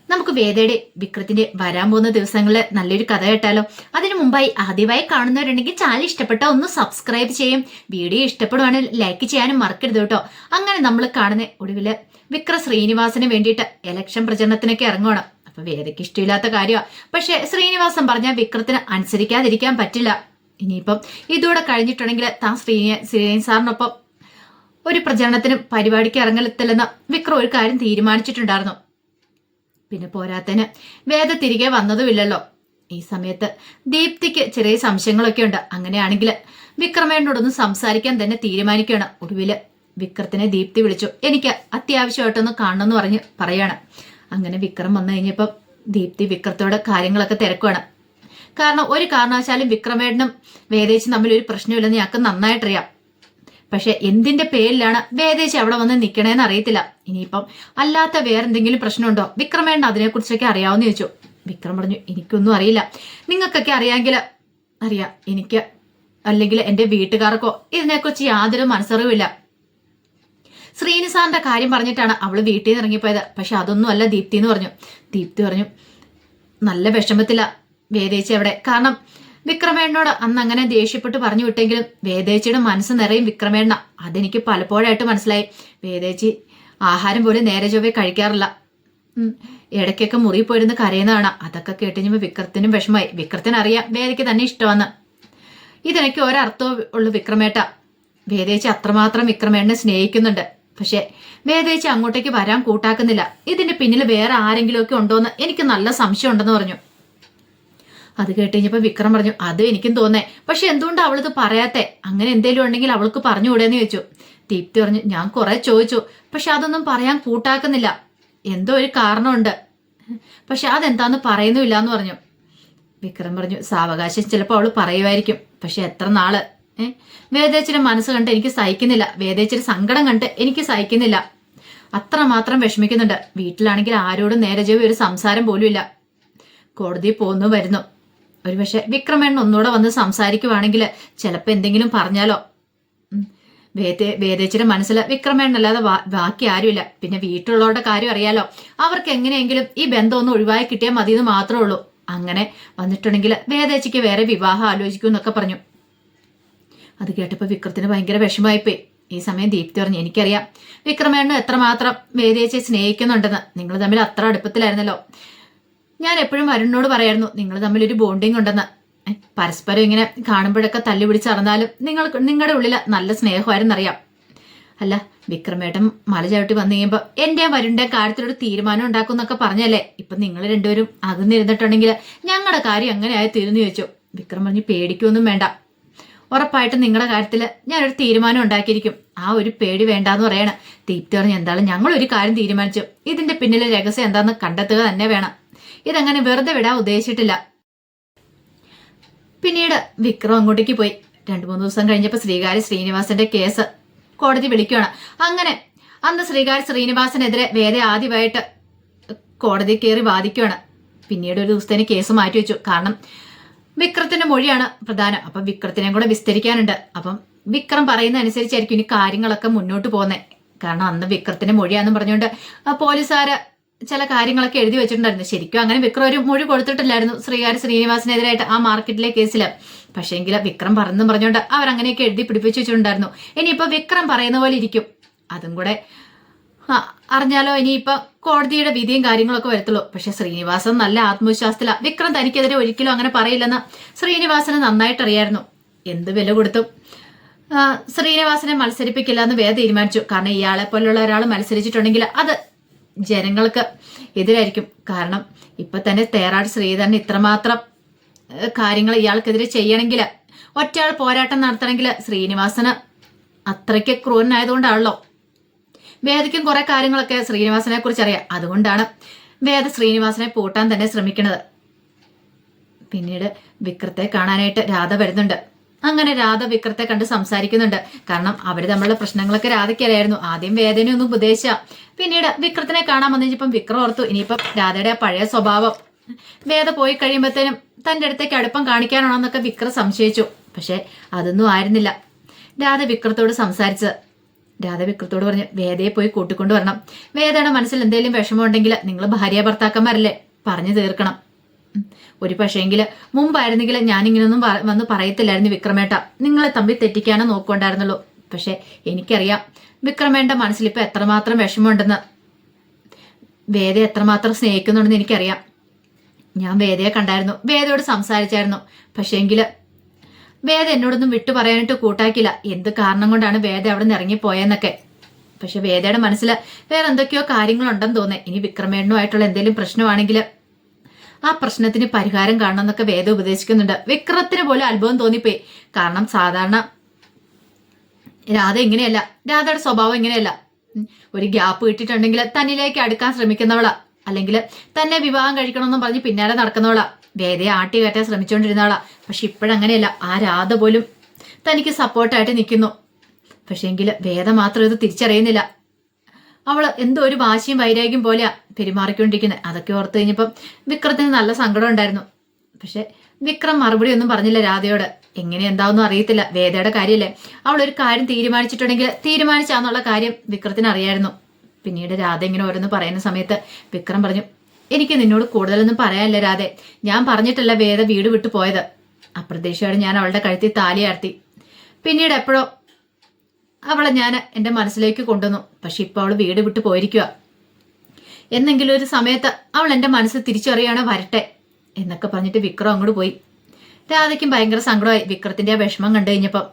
നമുക്ക് വേദയുടെ വിക്രത്തിന്റെ വരാൻ പോകുന്ന ദിവസങ്ങളിൽ നല്ലൊരു കഥ കേട്ടാലോ? അതിനു മുമ്പായി ആദ്യമായി കാണുന്നവരുണ്ടെങ്കിൽ ചാനൽ ഇഷ്ടപ്പെട്ട ഒന്ന് സബ്സ്ക്രൈബ് ചെയ്യും. വീഡിയോ ഇഷ്ടപ്പെടുവാണെങ്കിൽ ലൈക്ക് ചെയ്യാനും മറക്കരുത് കേട്ടോ. അങ്ങനെ നമ്മൾ കാണുന്ന ഒടുവില് വിക്രം ശ്രീനിവാസന് വേണ്ടിയിട്ട് ഇലക്ഷൻ പ്രചരണത്തിനൊക്കെ ഇറങ്ങുവാണ്. അപ്പൊ വേദയ്ക്ക് ഇഷ്ടമില്ലാത്ത കാര്യമാണ്. പക്ഷെ ശ്രീനിവാസൻ പറഞ്ഞാൽ വിക്രത്തിന് അനുസരിക്കാതിരിക്കാൻ പറ്റില്ല. ഇനിയിപ്പം ഇതോടെ കഴിഞ്ഞിട്ടുണ്ടെങ്കിൽ താൻ ശ്രീനി സാറിനൊപ്പം ഒരു പ്രചരണത്തിനും പരിപാടിക്ക് ഇറങ്ങലെത്തില്ലെന്ന് വിക്രം ഒരു കാര്യം തീരുമാനിച്ചിട്ടുണ്ടായിരുന്നു. പിന്നെ പോരാത്തന് വേദ തിരികെ വന്നതുമില്ലല്ലോ. ഈ സമയത്ത് ദീപ്തിക്ക് ചെറിയ സംശയങ്ങളൊക്കെ ഉണ്ട്. അങ്ങനെയാണെങ്കിൽ വിക്രമേനോടൊന്ന് സംസാരിക്കാൻ തന്നെ തീരുമാനിക്കുകയാണ്. ഒടുവില് വിക്രത്തിനെ ദീപ്തി വിളിച്ചു. എനിക്ക് അത്യാവശ്യമായിട്ടൊന്ന് കാണണമെന്ന് പറയാണ്. അങ്ങനെ വിക്രം വന്നു കഴിഞ്ഞപ്പം ദീപ്തി വിക്രത്തോട് കാര്യങ്ങളൊക്കെ തിരക്കുവാണ്. കാരണം ഒരു കാരണവശാലും വിക്രമേട്ടനും വേദേച്ചും തമ്മിൽ ഒരു പ്രശ്നമില്ലെന്ന് ഞങ്ങൾക്ക് നന്നായിട്ടറിയാം. പക്ഷെ എന്തിന്റെ പേരിലാണ് വേദേച്ചി അവിടെ വന്ന് നിൽക്കണേന്ന് അറിയത്തില്ല. ഇനിയിപ്പം അല്ലാത്ത വേറെന്തെങ്കിലും പ്രശ്നമുണ്ടോ? വിക്രമേട്ടൻ അതിനെക്കുറിച്ചൊക്കെ അറിയാവുന്ന ചോദിച്ചു. വിക്രം പറഞ്ഞു, എനിക്കൊന്നും അറിയില്ല. നിങ്ങൾക്കൊക്കെ അറിയാമെങ്കിൽ അറിയാം, എനിക്ക് അല്ലെങ്കിൽ എന്റെ വീട്ടുകാർക്കോ ഇതിനെക്കുറിച്ച് യാതൊരു മനസ്സറിവില്ല. ശ്രീനിസാറിന്റെ കാര്യം പറഞ്ഞിട്ടാണ് അവള് വീട്ടിൽ നിന്ന് ഇറങ്ങിപ്പോയത്. പക്ഷെ അതൊന്നും അല്ല ദീപ്തി എന്ന് പറഞ്ഞു. ദീപ്തി പറഞ്ഞു, നല്ല വിഷമത്തില വേദേച്ചി അവിടെ. കാരണം വിക്രമേണ്ണോട് അന്ന് അങ്ങനെ ദേഷ്യപ്പെട്ട് പറഞ്ഞു വിട്ടെങ്കിലും വേദേച്ചിയുടെ മനസ്സ് നിറയും വിക്രമേണ്ണ. അതെനിക്ക് പലപ്പോഴായിട്ട് മനസ്സിലായി. വേദേച്ചി ആഹാരം പോലും നേരെ ചൊവ്വേ കഴിക്കാറില്ല. ഇടയ്ക്കൊക്കെ മുറി പോയിരുന്ന് കരയുന്നതാണ്. അതൊക്കെ കേട്ടുകഴിഞ്ഞപ്പോൾ വിക്രത്തിനും വിഷമമായി. വിക്രത്തിനറിയാം വേദയ്ക്ക് തന്നെ ഇഷ്ടമെന്ന്. ഇതെനിക്ക് ഒരർത്ഥവും ഉള്ളു വിക്രമേട്ട. വേദേച്ചി അത്രമാത്രം വിക്രമേണ്ണനെ സ്നേഹിക്കുന്നുണ്ട്. പക്ഷെ വേദേച്ചി അങ്ങോട്ടേക്ക് വരാൻ കൂട്ടാക്കുന്നില്ല. ഇതിന്റെ പിന്നിൽ വേറെ ആരെങ്കിലുമൊക്കെ ഉണ്ടോന്ന് എനിക്ക് നല്ല സംശയം ഉണ്ടെന്ന് പറഞ്ഞു. അത് കേട്ടുകഴിഞ്ഞപ്പോ വിക്രം പറഞ്ഞു, അത് എനിക്കും തോന്നേ. പക്ഷെ എന്തുകൊണ്ട് അവളിത് പറയാത്തെ? അങ്ങനെ എന്തേലും ഉണ്ടെങ്കിൽ അവൾക്ക് പറഞ്ഞുകൂടെന്ന് ചോദിച്ചു. ദീപ്തി പറഞ്ഞു, ഞാൻ കുറെ ചോദിച്ചു, പക്ഷെ അതൊന്നും പറയാൻ കൂട്ടാക്കുന്നില്ല. എന്തോ ഒരു കാരണമുണ്ട്, പക്ഷെ അതെന്താന്ന് പറയുന്നുമില്ല എന്ന് പറഞ്ഞു. വിക്രം പറഞ്ഞു, സാവകാശം ചിലപ്പോൾ അവള് പറയുമായിരിക്കും. പക്ഷെ എത്ര നാള്? വേദേച്ചിയുടെ മനസ്സ് കണ്ട് എനിക്ക് സഹിക്കുന്നില്ല. വേദേച്ചിയുടെ സങ്കടം കണ്ട് എനിക്ക് സഹിക്കുന്നില്ല. അത്രമാത്രം വിഷമിക്കുന്നുണ്ട്. വീട്ടിലാണെങ്കിൽ ആരോടും നേരെ ജോവി ഒരു സംസാരം പോലും ഇല്ല. കോടതിയിൽ പോകുന്നു വരുന്നു. ഒരുപക്ഷെ വിക്രമേണ്ണൻ ഒന്നുകൂടെ വന്ന് സംസാരിക്കുവാണെങ്കിൽ ചിലപ്പോൾ എന്തെങ്കിലും പറഞ്ഞാലോ. വേദേച്ചിയുടെ മനസ്സിൽ വിക്രമേണ്ണല്ലാതെ ബാക്കി ആരുമില്ല. പിന്നെ വീട്ടിലുള്ളവരുടെ കാര്യം അറിയാലോ. അവർക്ക് എങ്ങനെയെങ്കിലും ഈ ബന്ധം ഒന്ന് ഒഴിവായി കിട്ടിയാൽ മതി എന്ന് മാത്രമേ ഉള്ളൂ. അങ്ങനെ വന്നിട്ടുണ്ടെങ്കിൽ വേദേച്ചിക്ക് വേറെ വിവാഹം ആലോചിക്കൂ എന്നൊക്കെ പറഞ്ഞു. അത് കേട്ടപ്പോൾ വിക്രത്തിന് ഭയങ്കര വിഷമമായിപ്പോയി. ഈ സമയം ദീപ്തി പറഞ്ഞു, എനിക്കറിയാം വിക്രമേണ്ണൻ എത്രമാത്രം വേദേച്ചിയെ സ്നേഹിക്കുന്നുണ്ടെന്ന്. നിങ്ങൾ തമ്മിൽ അത്ര അടുപ്പത്തിലായിരുന്നല്ലോ. ഞാൻ എപ്പോഴും വരുണിനോട് പറയായിരുന്നു നിങ്ങൾ തമ്മിൽ ഒരു ബോണ്ടിങ് ഉണ്ടെന്ന്. പരസ്പരം ഇങ്ങനെ കാണുമ്പോഴൊക്കെ തല്ലി പിടിച്ച് നടന്നാലും നിങ്ങളുടെ ഉള്ളിൽ നല്ല സ്നേഹമായിരുന്നറിയാം. അല്ല, വിക്രമേട്ടൻ മല ചവിട്ടി വന്നു കഴിയുമ്പോൾ എന്റെ വരുണിന്റെ കാര്യത്തിലൊരു തീരുമാനം ഉണ്ടാക്കും എന്നൊക്കെ പറഞ്ഞല്ലേ. ഇപ്പൊ നിങ്ങൾ രണ്ടുപേരും അകന്നിരുന്നിട്ടുണ്ടെങ്കിൽ ഞങ്ങളുടെ കാര്യം എങ്ങനെയായി തീർന്നു ചോദിച്ചു. വിക്രം പറഞ്ഞു, പേടിക്കൊന്നും വേണ്ട. ഉറപ്പായിട്ടും നിങ്ങളുടെ കാര്യത്തിൽ ഞാനൊരു തീരുമാനം ഉണ്ടാക്കിയിരിക്കും. ആ ഒരു പേടി വേണ്ടാന്ന് പറയണ. ദീപ്തി പറഞ്ഞു, എന്തായാലും ഞങ്ങൾ ഒരു കാര്യം തീരുമാനിച്ചു. ഇതിന്റെ പിന്നിലെ രഹസ്യം എന്താന്ന് കണ്ടെത്തുക തന്നെ വേണം. ഇതങ്ങനെ വെറുതെ വിടാൻ ഉദ്ദേശിച്ചിട്ടില്ല. പിന്നീട് വിക്രം അങ്ങോട്ടേക്ക് പോയി. 2-3 ദിവസം കഴിഞ്ഞപ്പോൾ ശ്രീനിവാസന്റെ കേസ് കോടതി വിളിക്കുകയാണ്. അങ്ങനെ അന്ന് ശ്രീനിവാസനെതിരെ വേദ ആദ്യമായിട്ട് കോടതി കയറി വാദിക്കുകയാണ്. പിന്നീട് ഒരു ദിവസത്തേന് കേസ് മാറ്റി വെച്ചു. കാരണം വിക്രത്തിന്റെ മൊഴിയാണ് പ്രധാനം. അപ്പൊ വിക്രത്തിനെയും കൂടെ വിസ്തരിക്കാനുണ്ട്. അപ്പം വിക്രം പറയുന്ന അനുസരിച്ചായിരിക്കും ഇനി കാര്യങ്ങളൊക്കെ മുന്നോട്ട് പോകുന്നത്. കാരണം അന്ന് വിക്രത്തിന്റെ മൊഴിയാന്ന് പറഞ്ഞുകൊണ്ട് പോലീസുകാര് ചില കാര്യങ്ങളൊക്കെ എഴുതി വെച്ചിട്ടുണ്ടായിരുന്നു. ശരിക്കും അങ്ങനെ വിക്രം ഒരു മൊഴി കൊടുത്തിട്ടില്ലായിരുന്നു ശ്രീനിവാസനെതിരായിട്ട് ആ മാർക്കറ്റിലെ കേസില്. പക്ഷേങ്കിൽ വിക്രം പറഞ്ഞുകൊണ്ട് അവരങ്ങനെയൊക്കെ എഴുതി പിടിപ്പിച്ചു വെച്ചിട്ടുണ്ടായിരുന്നു. ഇനിയിപ്പോ വിക്രം പറയുന്ന പോലെ ഇരിക്കും. അതും കൂടെ അറിഞ്ഞാലോ ഇനിയിപ്പോ കോടതിയുടെ വിധിയും കാര്യങ്ങളൊക്കെ വരത്തുള്ളൂ. പക്ഷെ ശ്രീനിവാസൻ നല്ല ആത്മവിശ്വാസത്തില. വിക്രം തനിക്കെതിരെ ഒരിക്കലും അങ്ങനെ പറയില്ലെന്ന് ശ്രീനിവാസന് നന്നായിട്ട് അറിയായിരുന്നു. എന്ത് വില കൊടുത്തും ശ്രീനിവാസനെ മത്സരിപ്പിക്കില്ല എന്ന് വേദ തീരുമാനിച്ചു. കാരണം ഇയാളെ പോലുള്ള ഒരാൾ മത്സരിച്ചിട്ടുണ്ടെങ്കിൽ അത് ജനങ്ങൾക്ക് എതിരായിരിക്കും. കാരണം ഇപ്പൊ തന്നെ തേറാട് ശ്രീധരൻ ഇത്രമാത്രം കാര്യങ്ങൾ ഇയാൾക്കെതിരെ ചെയ്യണമെങ്കിൽ, ഒറ്റയാൾ പോരാട്ടം നടത്തണമെങ്കിൽ ശ്രീനിവാസന് അത്രയ്ക്ക് ക്രൂരനായതുകൊണ്ടാണല്ലോ. വേദയ്ക്കും കുറെ കാര്യങ്ങളൊക്കെ ശ്രീനിവാസനെ കുറിച്ച് അറിയാം. അതുകൊണ്ടാണ് വേദ ശ്രീനിവാസനെ പൂട്ടാൻ തന്നെ ശ്രമിക്കുന്നത്. പിന്നീട് വിക്രത്തെ കാണാനായിട്ട് രാധ വരുന്നുണ്ട്. അങ്ങനെ രാധ വിക്രത്തെ കണ്ട് സംസാരിക്കുന്നുണ്ട്. കാരണം അവര് തമ്മിലുള്ള പ്രശ്നങ്ങളൊക്കെ രാധയ്ക്കറിയായിരുന്നു. ആദ്യം വേദനെ ഒന്നും ഉപദേശിച്ച, പിന്നീട് വിക്രത്തിനെ കാണാൻ വന്നിപ്പം വിക്രം ഓർത്തു ഇനിയിപ്പം രാധയുടെ ആ പഴയ സ്വഭാവം വേദ പോയി കഴിയുമ്പോഴത്തേനും തന്റെ അടുത്തേക്ക് അടുപ്പം കാണിക്കാനാണെന്നൊക്കെ വിക്രം സംശയിച്ചു. പക്ഷെ അതൊന്നും ആയിരുന്നില്ല. രാധ വിക്രത്തോട് സംസാരിച്ചത് രാധ വിക്രത്തോട് പറഞ്ഞു, വേദയെ പോയി കൂട്ടിക്കൊണ്ടു വരണം. വേദയുടെ മനസ്സിൽ എന്തെങ്കിലും വിഷമമുണ്ടെങ്കിൽ നിങ്ങൾ ഭാര്യ ഭർത്താക്കന്മാരല്ലേ, പറഞ്ഞു തീർക്കണം. ഒരു പക്ഷേങ്കിൽ മുമ്പായിരുന്നെങ്കിൽ ഞാനിങ്ങനൊന്നും വന്ന് പറയത്തില്ലായിരുന്നു വിക്രമേട്ട. നിങ്ങളെ തമ്മിൽ തെറ്റിക്കാനോ നോക്കുകൊണ്ടായിരുന്നുള്ളൂ. പക്ഷെ എനിക്കറിയാം വിക്രമേട്ട മനസ്സിലിപ്പോൾ എത്രമാത്രം വിഷമമുണ്ടെന്ന്, വേദ എത്രമാത്രം സ്നേഹിക്കുന്നുണ്ടെന്ന് എനിക്കറിയാം. ഞാൻ വേദയെ കണ്ടായിരുന്നു, വേദയോട് സംസാരിച്ചായിരുന്നു. പക്ഷേങ്കിൽ വേദ എന്നോടൊന്നും വിട്ടു പറയാനായിട്ട് കൂട്ടാക്കില്ല. എന്ത് കാരണം കൊണ്ടാണ് വേദ അവിടെ നിന്ന് ഇറങ്ങിപ്പോയെന്നൊക്കെ. പക്ഷെ വേദയുടെ മനസ്സിൽ വേറെ എന്തൊക്കെയോ കാര്യങ്ങളുണ്ടെന്ന് തോന്നേ. ഇനി വിക്രമേണ്ണുമായിട്ടുള്ള എന്തെങ്കിലും പ്രശ്നമാണെങ്കിൽ ആ പ്രശ്നത്തിന് പരിഹാരം കാണണമെന്നൊക്കെ വേദ ഉപദേശിക്കുന്നുണ്ട്. വിക്രത്തിന് പോലും അത്ഭുതം തോന്നിപ്പോയി. കാരണം സാധാരണ രാധ ഇങ്ങനെയല്ല, രാധയുടെ സ്വഭാവം ഇങ്ങനെയല്ല. ഒരു ഗ്യാപ്പ് കിട്ടിയിട്ടുണ്ടെങ്കിൽ തന്നിലേക്ക് അടുക്കാൻ ശ്രമിക്കുന്നവളാ, അല്ലെങ്കിൽ തന്നെ വിവാഹം കഴിക്കണമെന്നും പറഞ്ഞ് പിന്നാലെ നടക്കുന്നവളാ, വേദയെ ആട്ടി കയറ്റാൻ ശ്രമിച്ചുകൊണ്ടിരുന്നവളാ. പക്ഷെ ഇപ്പോഴങ്ങനെയല്ല, ആ രാധ പോലും തനിക്ക് സപ്പോർട്ടായിട്ട് നിൽക്കുന്നു. പക്ഷേങ്കിൽ വേദ മാത്രം ഇത് തിരിച്ചറിയുന്നില്ല. അവള് എന്തോ ഒരു വാശിയും വൈരാഗ്യം പോലെയാ പെരുമാറിക്കൊണ്ടിരിക്കുന്നത്. അതൊക്കെ ഓർത്ത് കഴിഞ്ഞപ്പം വിക്രത്തിന് നല്ല സങ്കടം ഉണ്ടായിരുന്നു. പക്ഷെ വിക്രം മറുപടി ഒന്നും പറഞ്ഞില്ല രാധയോട്. എങ്ങനെ എന്താവൊന്നും അറിയത്തില്ല, വേദയുടെ കാര്യമല്ലേ. അവളൊരു കാര്യം തീരുമാനിച്ചിട്ടുണ്ടെങ്കിൽ തീരുമാനിച്ചാന്നുള്ള കാര്യം വിക്രത്തിന് അറിയായിരുന്നു. പിന്നീട് രാധ ഇങ്ങനെ ഓരോന്ന് പറയുന്ന സമയത്ത് വിക്രം പറഞ്ഞു, എനിക്ക് നിന്നോട് കൂടുതലൊന്നും പറയാനില്ല രാധേ. ഞാൻ പറഞ്ഞിട്ടല്ല വേദ വീട് വിട്ടു പോയത്. അപ്രതീക്ഷയോടെ ഞാൻ അവളുടെ കഴുത്തിൽ താലിയാർത്തി. പിന്നീട് എപ്പോഴോ അവളെ ഞാൻ എൻ്റെ മനസ്സിലേക്ക് കൊണ്ടുവന്നു. പക്ഷെ ഇപ്പോൾ അവൾ വീട് വിട്ടു പോയിരിക്കുക. എന്നെങ്കിലും ഒരു സമയത്ത് അവൾ എൻ്റെ മനസ്സ് തിരിച്ചറിയാണ്, വരട്ടെ എന്നൊക്കെ പറഞ്ഞിട്ട് വിക്രം അങ്ങോട്ട് പോയി. രാധയ്ക്കും ഭയങ്കര സങ്കടമായി വിക്രത്തിന്റെ ആ വിഷമം കണ്ടു കഴിഞ്ഞപ്പം.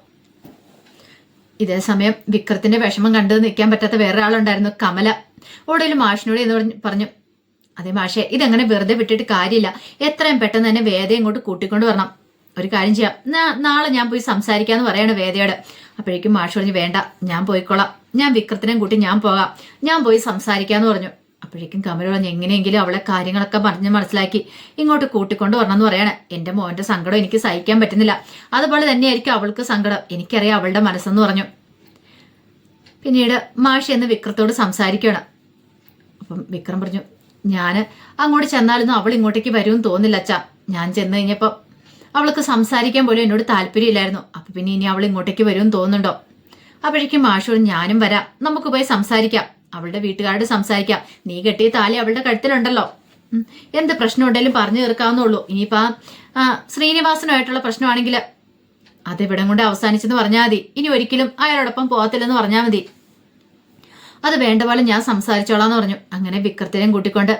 ഇതേ സമയം വിക്രത്തിന്റെ വിഷമം കണ്ടു നിൽക്കാൻ പറ്റാത്ത വേറെ ആളുണ്ടായിരുന്നു, കമല. ഒടുവിൽ മാഷിനോട് എന്ന് പറഞ്ഞു, അതെ മാഷേ, ഇതെങ്ങനെ വെറുതെ വിട്ടിട്ട് കാര്യമില്ല. എത്രയും പെട്ടെന്ന് തന്നെ വേദയെ ഇങ്ങോട്ട് കൂട്ടിക്കൊണ്ട് വരണം. ഒരു കാര്യം ചെയ്യാം, നാളെ ഞാൻ പോയി സംസാരിക്കാന്ന് പറയാണ് വേദയോട്. അപ്പോഴേക്കും മാഷ് പറഞ്ഞു, വേണ്ട, ഞാൻ പോയിക്കോളാം, ഞാൻ വിക്രത്തിനെയും കൂട്ടി ഞാൻ പോകാം, ഞാൻ പോയി സംസാരിക്കാന്ന് പറഞ്ഞു. അപ്പോഴേക്കും കമല പറഞ്ഞു, എങ്ങനെയെങ്കിലും അവളെ കാര്യങ്ങളൊക്കെ പറഞ്ഞ് മനസ്സിലാക്കി ഇങ്ങോട്ട് കൂട്ടിക്കൊണ്ട് വരണമെന്ന് പറയാണ്. എൻ്റെ മോൻ്റെ സങ്കടം എനിക്ക് സഹിക്കാൻ പറ്റുന്നില്ല, അതുപോലെ തന്നെയായിരിക്കും അവൾക്ക് സങ്കടം, എനിക്കറിയാം അവളുടെ മനസ്സെന്ന് പറഞ്ഞു. പിന്നീട് മാഷി എന്ന് വിക്രത്തോട് സംസാരിക്കുകയാണ്. അപ്പം വിക്രം പറഞ്ഞു, ഞാൻ അങ്ങോട്ട് ചെന്നാലൊന്നും അവൾ ഇങ്ങോട്ടേക്ക് വരുമെന്ന് തോന്നില്ല അച്ഛാ. ഞാൻ ചെന്ന് കഴിഞ്ഞപ്പോൾ അവൾക്ക് സംസാരിക്കാൻ പോലും എന്നോട് താല്പര്യമില്ലായിരുന്നു. അപ്പൊ പിന്നെ ഇനി അവൾ ഇങ്ങോട്ടേക്ക് വരുമെന്ന് തോന്നുന്നുണ്ടോ? അപ്പോഴേക്കും മാഷോട്, ഞാനും വരാം, നമുക്ക് പോയി സംസാരിക്കാം, അവളുടെ വീട്ടുകാരോട് സംസാരിക്കാം. നീ കെട്ടിയ താലി അവളുടെ കഴുത്തിലുണ്ടല്ലോ, എന്ത് പ്രശ്നം ഉണ്ടെങ്കിലും പറഞ്ഞു തീർക്കാവുന്നുള്ളൂ. ഇനിയിപ്പോ ശ്രീനിവാസനുമായിട്ടുള്ള പ്രശ്നമാണെങ്കിൽ അതിവിടം കൊണ്ട് അവസാനിച്ചെന്ന് പറഞ്ഞാൽ മതി. ഇനി ഒരിക്കലും അയാളോടൊപ്പം പോകത്തില്ലെന്ന് പറഞ്ഞാൽ മതി. അത് വേണ്ട പോലെ ഞാൻ സംസാരിച്ചോളാന്ന് പറഞ്ഞു. അങ്ങനെ വിക്രത്തിനെയും കൂട്ടിക്കൊണ്ട്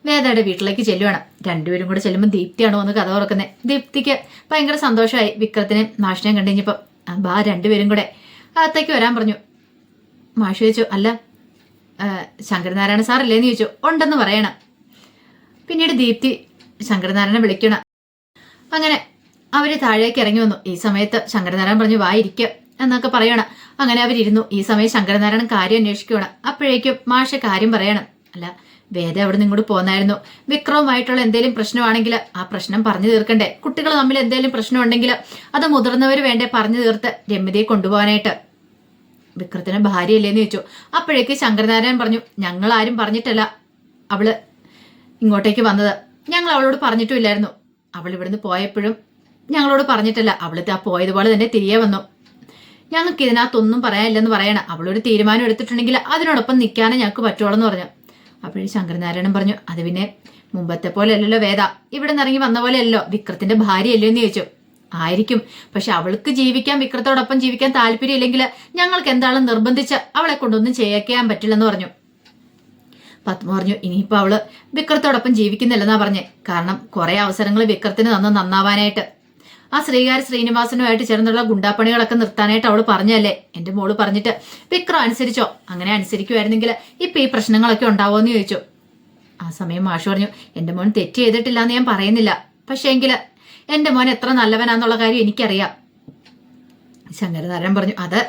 വേദയുടെ വീട്ടിലേക്ക് ചെല്ലുവാണ്. രണ്ടുപേരും കൂടെ ചെല്ലുമ്പോൾ ദീപ്തിയാണ് വന്ന് കഥ തുറക്കുന്നത്. ദീപ്തിക്ക് ഭയങ്കര സന്തോഷമായി വിക്രത്തിനെയും മാഷിനെയും കണ്ടു കഴിഞ്ഞപ്പം. ആ രണ്ടുപേരും കൂടെ അകത്തേക്ക് വരാൻ പറഞ്ഞു. മാഷ് ചോദിച്ചു, അല്ല ശങ്കരനാരായണ സാറല്ലേന്ന് ചോദിച്ചു. ഉണ്ടെന്ന് പറയണം. പിന്നീട് ദീപ്തി ശങ്കരനാരായണനെ വിളിക്കണം. അങ്ങനെ അവര് താഴേക്ക് ഇറങ്ങി വന്നു. ഈ സമയത്ത് ശങ്കരനാരായണൻ പറഞ്ഞു, വായിരിക്കുക എന്നൊക്കെ പറയണം. അങ്ങനെ അവരിരുന്നു. ഈ സമയം ശങ്കരനാരായണൻ കാര്യം അന്വേഷിക്കുകയാണ്. അപ്പോഴേക്കും മാഷ് കാര്യം പറയണം, അല്ല വേദ അവിടെ നിന്ന് ഇങ്ങോട്ട് പോന്നായിരുന്നു. വിക്രവുമായിട്ടുള്ള എന്തെങ്കിലും പ്രശ്നമാണെങ്കിൽ ആ പ്രശ്നം പറഞ്ഞു തീർക്കണ്ടേ. കുട്ടികൾ തമ്മിൽ എന്തെങ്കിലും പ്രശ്നം ഉണ്ടെങ്കിൽ അത് മുതിർന്നവർ വേണ്ടേ പറഞ്ഞു തീർത്ത് രമ്യതയെ കൊണ്ടുപോകാനായിട്ട്. വിക്രത്തിന് ഭാര്യയല്ലേന്ന് ചോദിച്ചു. അപ്പോഴേക്ക് ശങ്കരനാരായണൻ പറഞ്ഞു, ഞങ്ങൾ ആരും പറഞ്ഞിട്ടല്ല അവള് ഇങ്ങോട്ടേക്ക് വന്നത്. ഞങ്ങൾ അവളോട് പറഞ്ഞിട്ടുമില്ലായിരുന്നു. അവൾ ഇവിടുന്ന് പോയപ്പോഴും ഞങ്ങളോട് പറഞ്ഞിട്ടല്ല. അവള് പോയതുപോലെ തന്നെ തിരികെ വന്നു. ഞങ്ങൾക്ക് ഇതിനകത്തൊന്നും പറയാനില്ലെന്ന് പറയണം. അവളൊരു തീരുമാനം എടുത്തിട്ടുണ്ടെങ്കിൽ അതിനോടൊപ്പം നിൽക്കാനേ ഞങ്ങൾക്ക് പറ്റുള്ളൂ എന്ന് പറഞ്ഞു. അപ്പോഴും ശങ്കരനാരായണൻ പറഞ്ഞു, അത് പിന്നെ മുമ്പത്തെ പോലെ അല്ലല്ലോ വേദ, ഇവിടെ നിന്ന് ഇറങ്ങി വന്ന പോലെ അല്ലല്ലോ, വിക്രത്തിന്റെ ഭാര്യയല്ലോ എന്ന് ചോദിച്ചു. ആയിരിക്കും, പക്ഷെ അവൾക്ക് ജീവിക്കാൻ, വിക്രത്തോടൊപ്പം ജീവിക്കാൻ താല്പര്യമില്ലെങ്കിൽ ഞങ്ങൾക്ക് എന്താളും നിർബന്ധിച്ച് അവളെ കൊണ്ടൊന്നും ചെയ്യിക്കാൻ പറ്റില്ലെന്ന് പറഞ്ഞു. പത്മ പറഞ്ഞു, ഇനിയിപ്പോൾ അവള് വിക്രത്തോടൊപ്പം ജീവിക്കുന്നില്ലെന്നാ പറഞ്ഞേ. കാരണം കുറെ അവസരങ്ങൾ വിക്രത്തിന് തന്ന് നന്നാവാനായിട്ട്. ആ ശ്രീനിവാസനുമായിട്ട് ചേർന്നുള്ള ഗുണ്ടാപ്പണികളൊക്കെ നിർത്താനായിട്ട് അവള് പറഞ്ഞല്ലേ. എന്റെ മോള് പറഞ്ഞിട്ട് വിക്രം അനുസരിച്ചോ? അങ്ങനെ അനുസരിക്കുമായിരുന്നെങ്കിൽ ഇപ്പൊ ഈ പ്രശ്നങ്ങളൊക്കെ ഉണ്ടാവുമെന്ന് ചോദിച്ചു. ആ സമയം മാഷ് പറഞ്ഞു, എന്റെ മോൻ തെറ്റ് ചെയ്തിട്ടില്ല എന്ന് ഞാൻ പറയുന്നില്ല, പക്ഷേ എങ്കില് എന്റെ മോൻ എത്ര നല്ലവനാന്നുള്ള കാര്യം എനിക്കറിയാം. ശങ്കരനാരായണൻ പറഞ്ഞു, അത്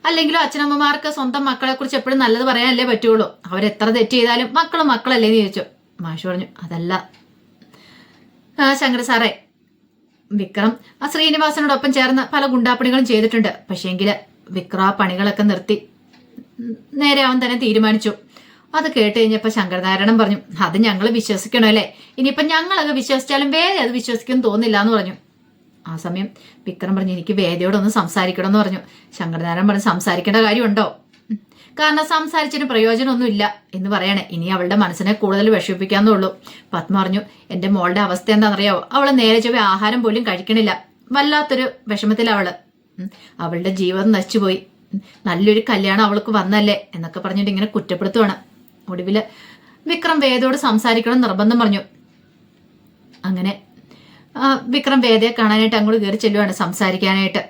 അല്ലെങ്കിലും അച്ഛനമ്മമാർക്ക് സ്വന്തം മക്കളെ കുറിച്ച് എപ്പോഴും നല്ലത് പറയാനല്ലേ പറ്റുള്ളൂ. അവരെത്ര തെറ്റ് ചെയ്താലും മക്കളല്ലേന്ന് ചോദിച്ചു. മാഷ് പറഞ്ഞു, അതല്ല ശങ്കര സാറേ, വിക്രം ആ ശ്രീനിവാസനോടൊപ്പം ചേർന്ന് പല ഗുണ്ടാപ്പണികളും ചെയ്തിട്ടുണ്ട്. പക്ഷേങ്കില് വിക്രം ആ പണികളൊക്കെ നിർത്തി നേരെ അവൻ തന്നെ തീരുമാനിച്ചു. അത് കേട്ട് കഴിഞ്ഞപ്പോ ശങ്കരനാരായണൻ പറഞ്ഞു, അത് ഞങ്ങൾ വിശ്വസിക്കണോ അല്ലേ? ഇനിയിപ്പൊ ഞങ്ങളത് വിശ്വസിച്ചാലും വേറെ അത് വിശ്വസിക്കുമെന്ന് തോന്നില്ല എന്ന് പറഞ്ഞു. ആ സമയം വിക്രം പറഞ്ഞു എനിക്ക് വേദയോടൊന്ന് സംസാരിക്കണമെന്ന് പറഞ്ഞു. ശങ്കരനാരായണൻ പറഞ്ഞു സംസാരിക്കേണ്ട കാര്യമുണ്ടോ? കാരണം സംസാരിച്ചിട്ട് പ്രയോജനമൊന്നുമില്ല എന്ന് പറയണേ. ഇനി അവളുടെ മനസ്സിനെ കൂടുതൽ വിഷമിപ്പിക്കാന്നുള്ളൂ. പത്മ പറഞ്ഞു എൻ്റെ മോളുടെ അവസ്ഥ എന്താണെന്നറിയാവോ? അവള് നേരെ ചൊവ്വേ ആഹാരം പോലും കഴിക്കണില്ല. വല്ലാത്തൊരു വിഷമത്തിലവള്. അവളുടെ ജീവിതം നശിച്ചുപോയി. നല്ലൊരു കല്യാണം അവൾക്ക് വന്നല്ലേ എന്നൊക്കെ പറഞ്ഞിട്ട് ഇങ്ങനെ കുറ്റപ്പെടുത്തുവാണ്. ഒടുവില് വിക്രം വേദയോട് സംസാരിക്കണം നിർബന്ധം പറഞ്ഞു. അങ്ങനെ വിക്രം വേദയെ കാണാനായിട്ട് അങ്ങോട്ട് കയറി ചെല്ലുവാണ് സംസാരിക്കാനായിട്ട്.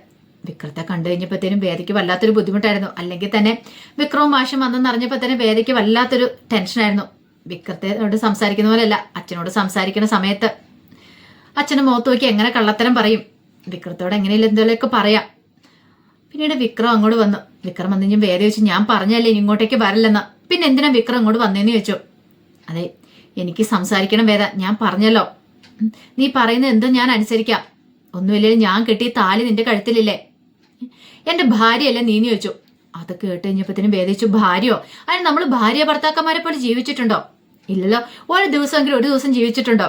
വിക്രത്തെ കണ്ടു കഴിഞ്ഞപ്പോഴത്തേനും വേദയ്ക്ക് വല്ലാത്തൊരു ബുദ്ധിമുട്ടായിരുന്നു. അല്ലെങ്കിൽ തന്നെ വിക്രവും മാഷും വന്നെന്ന് അറിഞ്ഞപ്പോഴത്തേനും വേദയ്ക്ക് വല്ലാത്തൊരു ടെൻഷനായിരുന്നു. വിക്രത്തോട് സംസാരിക്കുന്ന പോലെയല്ല, അച്ഛനോട് സംസാരിക്കുന്ന സമയത്ത് അച്ഛന് മുഖത്ത് നോക്കി എങ്ങനെ കള്ളത്തരം പറയും, വിക്രത്തോട് എങ്ങനെയല്ല എന്തെങ്കിലുമൊക്കെ പറയാം. പിന്നീട് വിക്രം അങ്ങോട്ട് വന്നു. വിക്രം വന്നു കഴിഞ്ഞാൽ വേദ ചോദിച്ചു ഞാൻ പറഞ്ഞല്ലേ ഇനി ഇങ്ങോട്ടേക്ക് വരില്ലെന്ന്. പിന്നെ എന്തിനാ വിക്രം അങ്ങോട്ട് വന്നേന്ന് ചോദിച്ചു. അതെ എനിക്ക് സംസാരിക്കണം വേദ, ഞാൻ പറഞ്ഞല്ലോ, നീ പറയുന്നത് എന്തും ഞാൻ അനുസരിക്കാം. ഒന്നുമില്ലെങ്കിൽ ഞാൻ കെട്ടിയ താലി നിന്റെ കഴുത്തിലില്ലേ, എന്റെ ഭാര്യയല്ലേ നീന്ന് ചോദിച്ചു. അത് കേട്ട് കഴിഞ്ഞപ്പോഴത്തേനും വേദ ചോദിച്ചു ഭാര്യയോ? അതിന് നമ്മൾ ഭാര്യ ഭർത്താക്കന്മാരെ പോലെ ജീവിച്ചിട്ടുണ്ടോ? ഇല്ലല്ലോ. ഒരു ദിവസമെങ്കിലും ഒരു ദിവസം ജീവിച്ചിട്ടുണ്ടോ?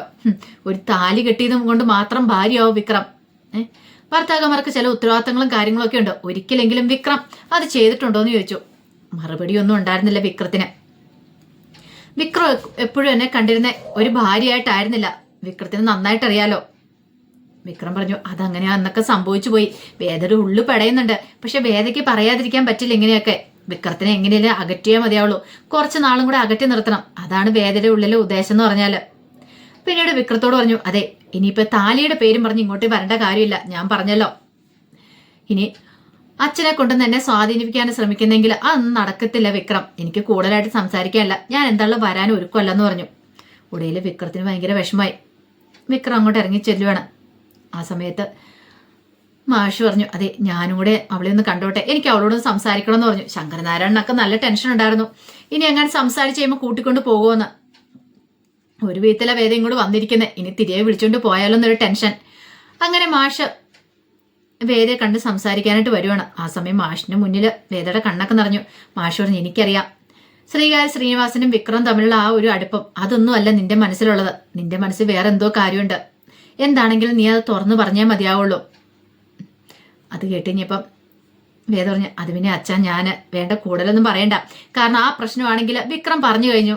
ഒരു താലി കെട്ടിയതും കൊണ്ട് മാത്രം ഭാര്യയാവും വിക്രം? ഭർത്താക്കന്മാർക്ക് ചില ഉത്തരവാദിത്തങ്ങളും കാര്യങ്ങളൊക്കെ ഉണ്ട്. ഒരിക്കലെങ്കിലും വിക്രം അത് ചെയ്തിട്ടുണ്ടോ എന്ന് ചോദിച്ചു. മറുപടിയൊന്നും ഉണ്ടായിരുന്നില്ല വിക്രത്തിന്. വിക്രം എപ്പോഴും എന്നെ കണ്ടിരുന്ന ഒരു ഭാര്യയായിട്ടായിരുന്നില്ല. വിക്രത്തിന് നന്നായിട്ട് അറിയാലോ. വിക്രം പറഞ്ഞു അതങ്ങനെയാ, എന്നൊക്കെ സംഭവിച്ചു പോയി. വേദയുടെ ഉള്ളു പടയുന്നുണ്ട്. പക്ഷെ വേദയ്ക്ക് പറയാതിരിക്കാൻ പറ്റില്ല ഇങ്ങനെയൊക്കെ. വിക്രത്തിനെ എങ്ങനെയല്ലേ അകറ്റിയേ മതിയാവുള്ളൂ. കുറച്ച് നാളും കൂടെ അകറ്റി നിർത്തണം. അതാണ് വേദയുടെ ഉള്ളിലെ ഉദ്ദേശം എന്ന് പറഞ്ഞാല്. പിന്നീട് വിക്രത്തോട് പറഞ്ഞു അതെ ഇനിയിപ്പോ താലിയുടെ പേരും പറഞ്ഞ് ഇങ്ങോട്ട് വരേണ്ട കാര്യമില്ല. ഞാൻ പറഞ്ഞല്ലോ, ഇനി അച്ഛനെ കൊണ്ട് എന്നെ സ്വാധീനിപ്പിക്കാൻ ശ്രമിക്കുന്നെങ്കിൽ അതൊന്നും നടക്കത്തില്ല വിക്രം. എനിക്ക് കൂടുതലായിട്ട് സംസാരിക്കാനല്ല, ഞാൻ എന്തായാലും വരാൻ ഒരുക്കമല്ലെന്ന് പറഞ്ഞു. ഉടയിൽ വിക്രത്തിന് ഭയങ്കര വിഷമായി. വിക്രം അങ്ങോട്ട് ഇറങ്ങി ചെല്ലുവാണ്. ആ സമയത്ത് മാഷ് പറഞ്ഞു അതെ ഞാനും കൂടെ അവളെ ഒന്ന് കണ്ടോട്ടെ, എനിക്ക് അവളോട് സംസാരിക്കണം എന്ന് പറഞ്ഞു. ശങ്കരനാരായണനൊക്കെ നല്ല ടെൻഷൻ ഉണ്ടായിരുന്നു. ഇനി എങ്ങനെ സംസാരിച്ച് കഴിയുമ്പോൾ കൂട്ടിക്കൊണ്ട് പോകുമെന്ന്. ഒരു വീട്ടിലെ വേദയും കൂടെ വന്നിരിക്കുന്നത്, ഇനി തിരികെ വിളിച്ചോണ്ട് പോയാലോ എന്നൊരു ടെൻഷൻ. അങ്ങനെ മാഷ് വേദയെ കണ്ട് സംസാരിക്കാനായിട്ട് വരുവാണ്. ആ സമയം മാഷിന്റെ മുന്നിൽ വേദയുടെ കണ്ണൊക്കെ നിറഞ്ഞു. മാഷ് പറഞ്ഞു എനിക്കറിയാം ശ്രീകാര്യ ശ്രീനിവാസനും വിക്രം തമ്മിലുള്ള ആ ഒരു അടുപ്പം അതൊന്നും അല്ല നിന്റെ മനസ്സിലുള്ളത്. നിന്റെ മനസ്സിൽ വേറെ എന്തോ കാര്യമുണ്ട്. എന്താണെങ്കിലും നീ അത് തുറന്നു പറഞ്ഞാൽ മതിയാവുള്ളൂ. അത് കേട്ടുകഴിഞ്ഞപ്പം വേദ പറഞ്ഞു അത് പിന്നെ അച്ഛാ ഞാൻ വേണ്ട കൂടുതലൊന്നും പറയണ്ട. കാരണം ആ പ്രശ്നമാണെങ്കിൽ വിക്രം പറഞ്ഞു കഴിഞ്ഞു.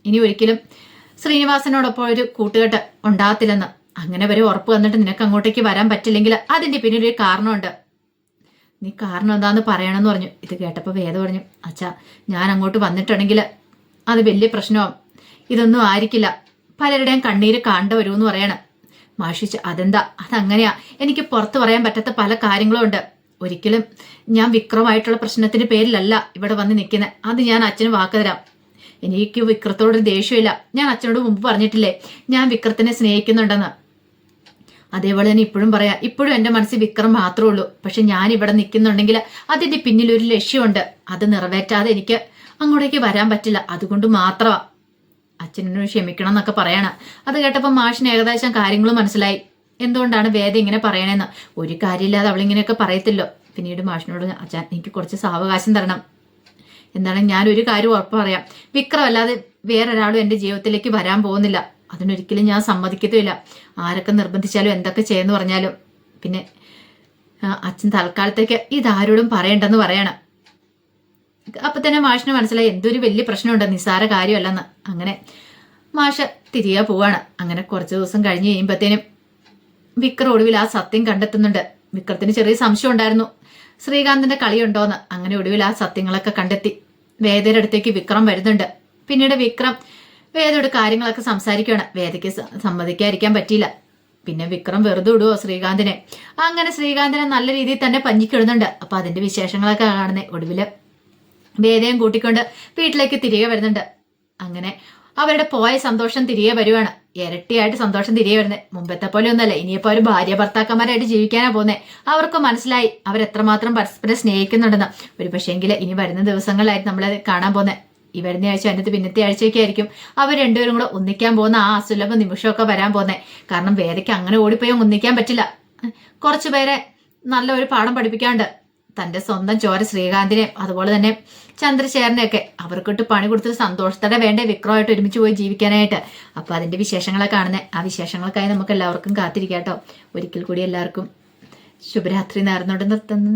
ഇനി ഒരിക്കലും ശ്രീനിവാസനോടൊപ്പം ഒരു കൂട്ടുകെട്ട് ഉണ്ടാകത്തില്ലെന്ന്. അങ്ങനെ വരെ ഉറപ്പ് വന്നിട്ട് നിനക്ക് അങ്ങോട്ടേക്ക് വരാൻ പറ്റില്ലെങ്കിൽ അതിന്റെ പിന്നിലൊരു കാരണമുണ്ട്. നീ കാരണം എന്താന്ന് പറയണമെന്ന് പറഞ്ഞു. ഇത് കേട്ടപ്പോൾ വേദ പറഞ്ഞു അച്ഛാ ഞാൻ അങ്ങോട്ട് വന്നിട്ടുണ്ടെങ്കിൽ അത് വലിയ പ്രശ്നമാവും. ഇതൊന്നും ആയിരിക്കില്ല, പലരുടെയും കണ്ണീര് കാണേണ്ട വരുമെന്ന് പറയണം. മാഷിച്ച് അതെന്താ? അതങ്ങനെയാ, എനിക്ക് പുറത്ത് പറയാൻ പറ്റാത്ത പല കാര്യങ്ങളും ഉണ്ട്. ഒരിക്കലും ഞാൻ വിക്രമായിട്ടുള്ള പ്രശ്നത്തിന്റെ പേരിലല്ല ഇവിടെ വന്ന് നിൽക്കുന്നത്. അത് ഞാൻ അച്ഛന് വാക്ക് തരാം. എനിക്ക് വിക്രത്തോടൊരു ദേഷ്യമില്ല. ഞാൻ അച്ഛനോട് മുമ്പ് പറഞ്ഞിട്ടില്ലേ ഞാൻ വിക്രത്തിനെ സ്നേഹിക്കുന്നുണ്ടെന്ന്. അതേപോലെ തന്നെ ഇപ്പോഴും പറയാം, ഇപ്പോഴും എൻ്റെ മനസ്സിൽ വിക്രം മാത്രമേ ഉള്ളൂ. പക്ഷെ ഞാൻ ഇവിടെ നിൽക്കുന്നുണ്ടെങ്കിൽ അതിന്റെ പിന്നിൽ ഒരു ലക്ഷ്യമുണ്ട്. അത് നിറവേറ്റാതെ എനിക്ക് അങ്ങോട്ടേക്ക് വരാൻ പറ്റില്ല. അതുകൊണ്ട് മാത്രമാ അച്ഛനോട് ക്ഷമിക്കണം എന്നൊക്കെ പറയണം. അത് കേട്ടപ്പോൾ മാഷിന് ഏകദേശം കാര്യങ്ങളും മനസ്സിലായി എന്തുകൊണ്ടാണ് വേദ ഇങ്ങനെ പറയണേന്ന്. ഒരു കാര്യമില്ലാതെ അവളിങ്ങനെയൊക്കെ പറയത്തില്ലോ. പിന്നീട് മാഷിനോട് അച്ഛൻ എനിക്ക് കുറച്ച് സാവകാശം തരണം. എന്താണ് ഞാൻ ഒരു കാര്യം ഉറപ്പ് പറയാം, വിക്രം അല്ലാതെ വേറൊരാളും എൻ്റെ ജീവിതത്തിലേക്ക് വരാൻ പോകുന്നില്ല. അതിനൊരിക്കലും ഞാൻ സമ്മതിക്കത്തുമില്ല. ആരൊക്കെ നിർബന്ധിച്ചാലും എന്തൊക്കെ ചെയ്യുന്നു പറഞ്ഞാലും. പിന്നെ അച്ഛൻ തൽക്കാലത്തേക്ക് ഇതാരോടും പറയണ്ടെന്ന് പറയണം. അപ്പൊ തന്നെ മാഷിന് മനസ്സിലായി എന്തൊരു വലിയ പ്രശ്നമുണ്ട്, നിസ്സാര കാര്യമല്ലെന്ന്. അങ്ങനെ മാഷ് തിരികെ പോവാണ്. അങ്ങനെ കുറച്ച് ദിവസം കഴിഞ്ഞ് കഴിയുമ്പോഴത്തേനും വിക്രം ഒടുവിൽ ആ സത്യം കണ്ടെത്തുന്നുണ്ട്. വിക്രത്തിന് ചെറിയ സംശയം ഉണ്ടായിരുന്നു ശ്രീകാന്തിന്റെ കളിയുണ്ടോന്ന്. അങ്ങനെ ഒടുവിൽ ആ സത്യങ്ങളൊക്കെ കണ്ടെത്തി വേദയുടെ അടുത്തേക്ക് വിക്രം വരുന്നുണ്ട്. പിന്നീട് വിക്രം വേദയോട് കാര്യങ്ങളൊക്കെ സംസാരിക്കുകയാണ്. വേദയ്ക്ക് സമ്മതിക്കാതിരിക്കാൻ പറ്റിയില്ല. പിന്നെ വിക്രം വെറുതെ വിടുവോ ശ്രീകാന്തിനെ? അങ്ങനെ ശ്രീകാന്തിനെ നല്ല രീതിയിൽ തന്നെ പഞ്ഞിക്കിടുന്നുണ്ട്. അപ്പൊ അതിന്റെ വിശേഷങ്ങളൊക്കെ കാണുന്നത്. ഒടുവില് വേദയും കൂട്ടിക്കൊണ്ട് വീട്ടിലേക്ക് തിരികെ വരുന്നുണ്ട്. അങ്ങനെ അവരുടെ പോയ സന്തോഷം തിരികെ വരുവാണ്. ഇരട്ടിയായിട്ട് സന്തോഷം തിരികെ വരുന്നത്. മുമ്പത്തെ പോലെ ഒന്നല്ല, ഇനിയിപ്പോ ഒരു ഭാര്യ ഭർത്താക്കന്മാരായിട്ട് ജീവിക്കാനാ പോകുന്നത്. അവർക്ക് മനസ്സിലായി അവരെത്രമാത്രം പരസ്പരം സ്നേഹിക്കുന്നുണ്ടെന്ന്. ഒരു പക്ഷേങ്കിൽ ഇനി വരുന്ന ദിവസങ്ങളിലായിട്ട് നമ്മളത് കാണാൻ പോകുന്നത്. ഈ വരുന്ന ആഴ്ച അതിനകത്ത് പിന്നത്തെ ആഴ്ചയൊക്കെ ആയിരിക്കും അവർ രണ്ടുപേരും കൂടെ ഒന്നിക്കാൻ പോകുന്ന ആ അസുലഭ നിമിഷമൊക്കെ വരാൻ പോകുന്നത്. കാരണം വേദയ്ക്ക് അങ്ങനെ ഓടിപ്പോയി ഒന്നിക്കാൻ പറ്റില്ല. കുറച്ചു പേരെ നല്ല ഒരു പാഠം പഠിപ്പിക്കാണ്ട്. തന്റെ സ്വന്തം ചോര ശ്രീകാന്തിനെ അതുപോലെ തന്നെ ചന്ദ്രശേഖരനെയൊക്കെ അവർക്കിട്ട് പണി കൊടുത്തിട്ട് സന്തോഷത്തോടെ വേണ്ടേ വിക്രമായിട്ട് ഒരുമിച്ച് പോയി ജീവിക്കാനായിട്ട്. അപ്പൊ അതിന്റെ വിശേഷങ്ങളെ കാണുന്നത്. ആ വിശേഷങ്ങൾക്കായി നമുക്ക് എല്ലാവർക്കും കാത്തിരിക്കാം കേട്ടോ. ഒരിക്കൽ കൂടി എല്ലാവർക്കും ശുഭരാത്രി നേർന്നുകൊണ്ട് നിർത്തുന്നു.